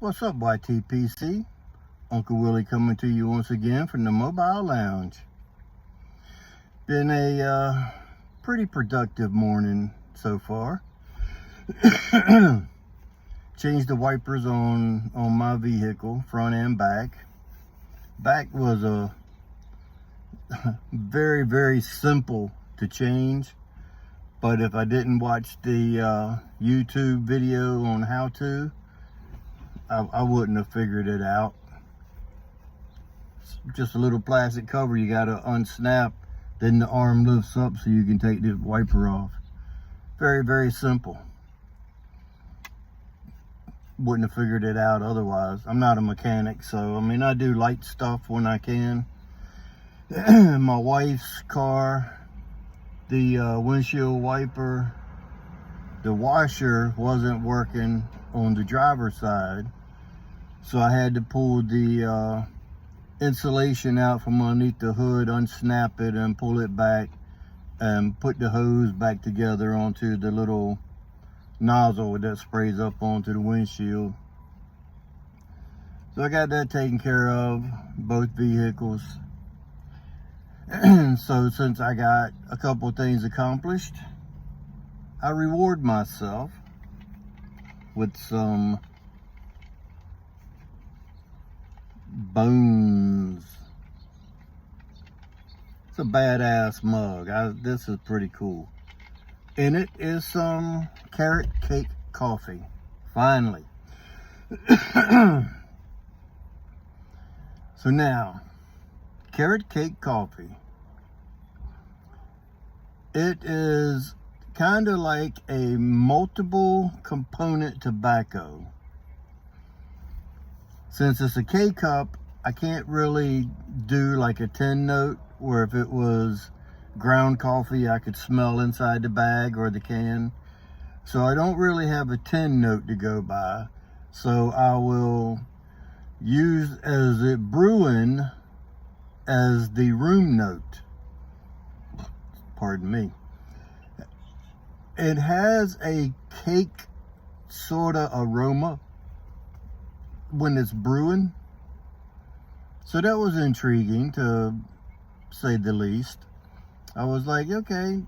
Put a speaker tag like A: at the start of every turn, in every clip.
A: What's up, YTPC? Uncle Willie coming to you once again from the Mobile Lounge. Been a pretty productive morning so far. Changed the wipers on my vehicle, front and back. Back was a very simple to change, but if I didn't watch the YouTube video on how to, I wouldn't have figured it out. Just a little plastic cover you got to unsnap, then the arm lifts up so you can take the wiper off. Very simple. Wouldn't have figured it out otherwise. I'm not a mechanic, so I mean, I do light stuff when I can. My wife's car, the windshield wiper, the washer wasn't working on the driver's side, so I had to pull the insulation out from underneath the hood, unsnap it and pull it back and put the hose back together onto the little nozzle that sprays up onto the windshield. So I got that taken care of, both vehicles. So since I got a couple of things accomplished, I reward myself with some bones. It's a badass mug. This is pretty cool. In it is some carrot cake coffee. Finally. So now, carrot cake coffee. It is kind of like a multiple component tobacco. Since it's a K-cup, I can't really do like a 10 note, where if it was ground coffee, I could smell inside the bag or the can. So I don't really have a 10 note to go by. So I will use as it brewing as the room note. Pardon me. It has a cake sort of aroma when it's brewing. So that was intriguing, to say the least. I was like, okay,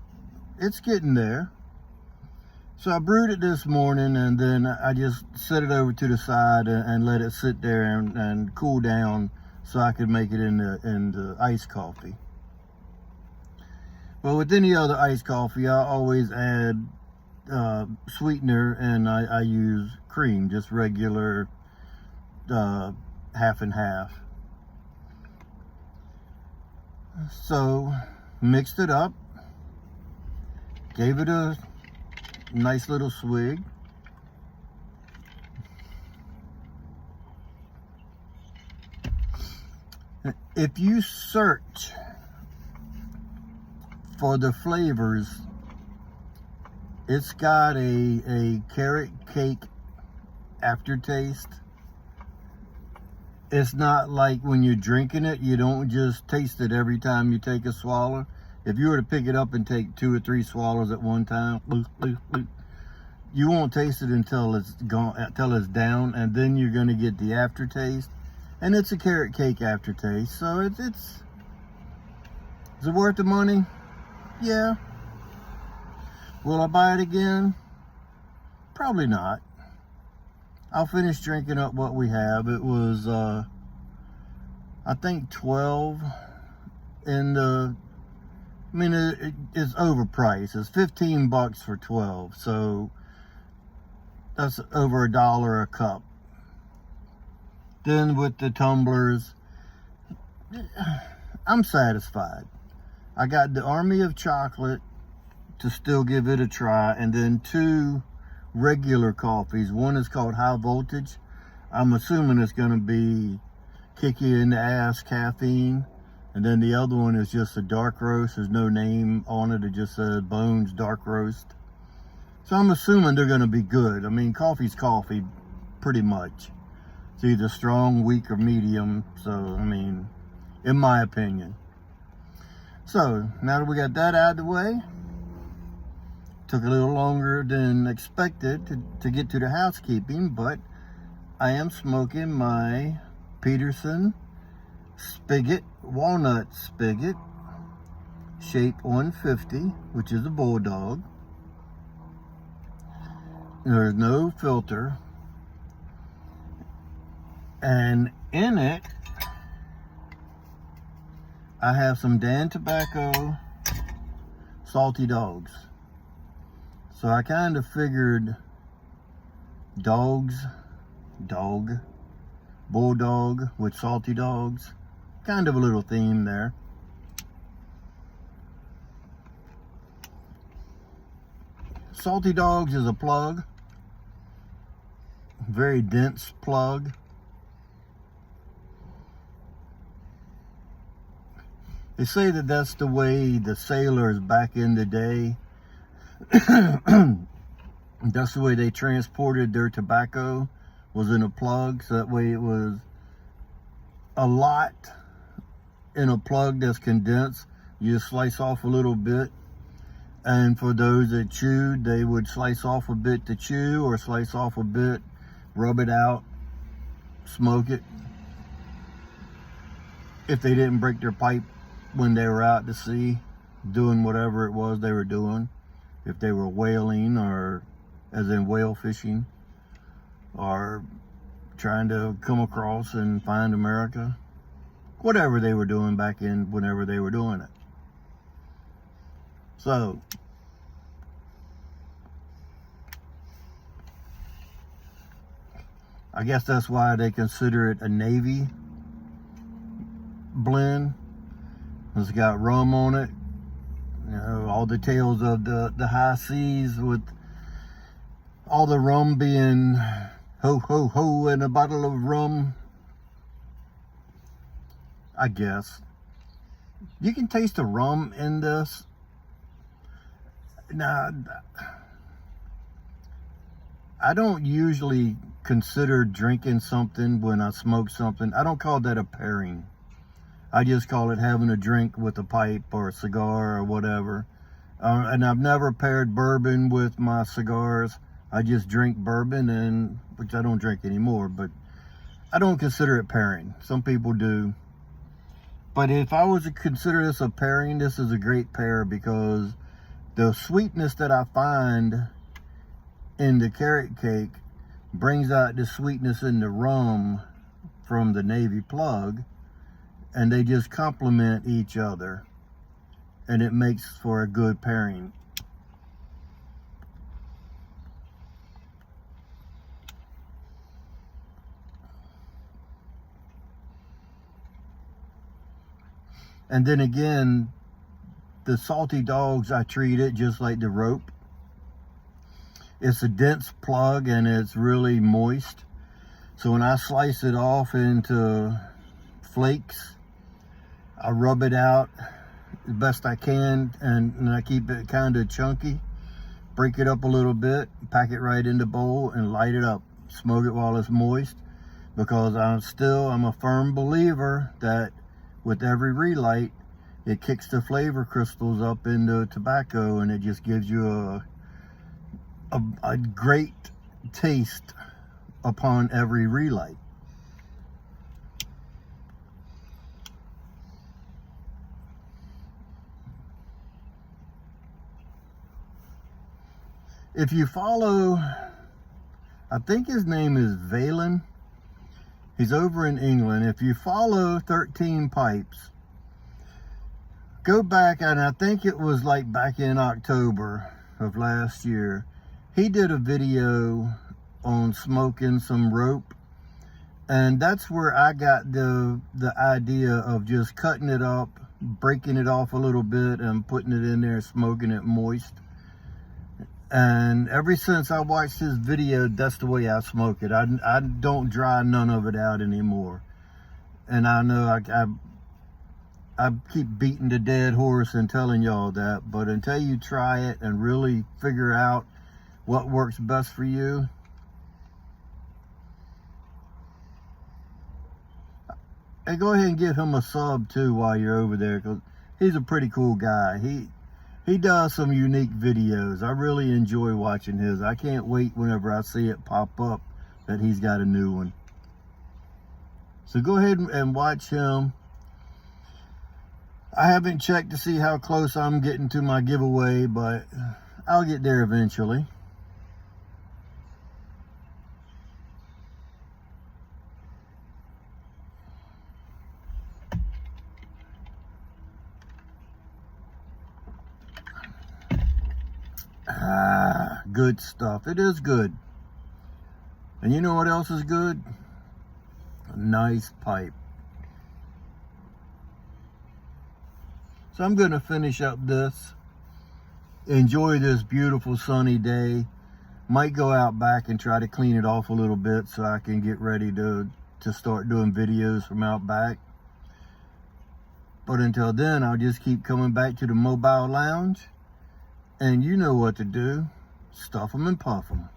A: it's getting there. So I brewed it this morning, and then I just set it over to the side and let it sit there and cool down so I could make it into iced coffee. Well, with any other iced coffee, I always add sweetener, and I use cream, just regular half and half. So mixed it up, gave it a nice little swig. If you search for the flavors, it's got a carrot cake aftertaste. It's not like when you're drinking it, you don't just taste it every time you take a swallow. If you were to pick it up and take 2 or 3 swallows at one time, you won't taste it until it's gone, until it's down, and then you're going to get the aftertaste. And it's a carrot cake aftertaste, so is it worth the money? Yeah. Will I buy it again? Probably not. I'll finish drinking up what we have. It was, I think 12 in the, I mean, it's overpriced. It's 15 bucks for 12. So that's over $1 a cup. Then with the tumblers, I'm satisfied. I got the Army of Chocolate to still give it a try, and then 2 regular coffees. One is called High Voltage. I'm assuming it's going to be kick you in the ass caffeine. And then the other one is just a dark roast. There's no name on it. It just says Bones Dark Roast. So I'm assuming they're going to be good. I mean, coffee's coffee, pretty much. It's either strong, weak, or medium. So, I mean, in my opinion. So, now that we got that out of the way, took a little longer than expected to get to the housekeeping, but I am smoking my Peterson spigot, walnut spigot, shape 150, which is a bulldog. There's no filter. And in it, I have some Dan Tobacco salty dogs. So I kind of figured bulldog with salty dogs. Kind of a little theme there. Salty dogs is a plug. Very dense plug. They say that that's the way the sailors back in the day, that's the way they transported their tobacco, was in a plug. So that way it was a lot in a plug that's condensed. You just slice off a little bit. And for those that chewed, they would slice off a bit to chew, or slice off a bit, rub it out, smoke it. If they didn't break their pipe when they were out to sea doing whatever it was they were doing, if they were whaling, or as in whale fishing, or trying to come across and find America, whatever they were doing back in whenever they were doing it. So I guess that's why they consider it a Navy blend. It's got rum on it, you know, all the tales of the high seas, with all the rum being ho ho ho and a bottle of rum. I guess you can taste the rum in this. Now, I don't usually consider drinking something when I smoke something. I don't call that a pairing. I just call it having a drink with a pipe or a cigar or whatever. And I've never paired bourbon with my cigars. I just drink bourbon, and which I don't drink anymore, but I don't consider it pairing. Some people do. But if I was to consider this a pairing, this is a great pair, because the sweetness that I find in the carrot cake brings out the sweetness in the rum from the Navy plug, and they just complement each other, and it makes for a good pairing. And then again, the salty dogs, I treat it just like the rope. It's a dense plug and it's really moist. So when I slice it off into flakes, I rub it out as best I can, and I keep it kind of chunky. Break it up a little bit, pack it right in the bowl, and light it up. Smoke it while it's moist, because I'm a firm believer that with every relight, it kicks the flavor crystals up in the tobacco, and it just gives you a great taste upon every relight. If you follow, I think his name is Valen. He's over in England. If you follow 13 Pipes, go back, and I think it was like back in October of last year, he did a video on smoking some rope, and that's where I got the idea of just cutting it up, breaking it off a little bit, and putting it in there, smoking it moist. And ever since I watched his video, that's the way I smoke it. I don't dry none of it out anymore. And I know I keep beating the dead horse and telling y'all that, but until you try it and really figure out what works best for you, and go ahead and give him a sub too while you're over there, because he's a pretty cool guy. He does some unique videos. I really enjoy watching his. I can't wait whenever I see it pop up that he's got a new one. So go ahead and watch him. I haven't checked to see how close I'm getting to my giveaway, but I'll get there eventually. Good stuff. It is good. And you know what else is good? A nice pipe. So I'm going to finish up this. Enjoy this beautiful sunny day. Might go out back and try to clean it off a little bit so I can get ready to start doing videos from out back. But until then, I'll just keep coming back to the mobile lounge. And you know what to do. Stuff them and puff them.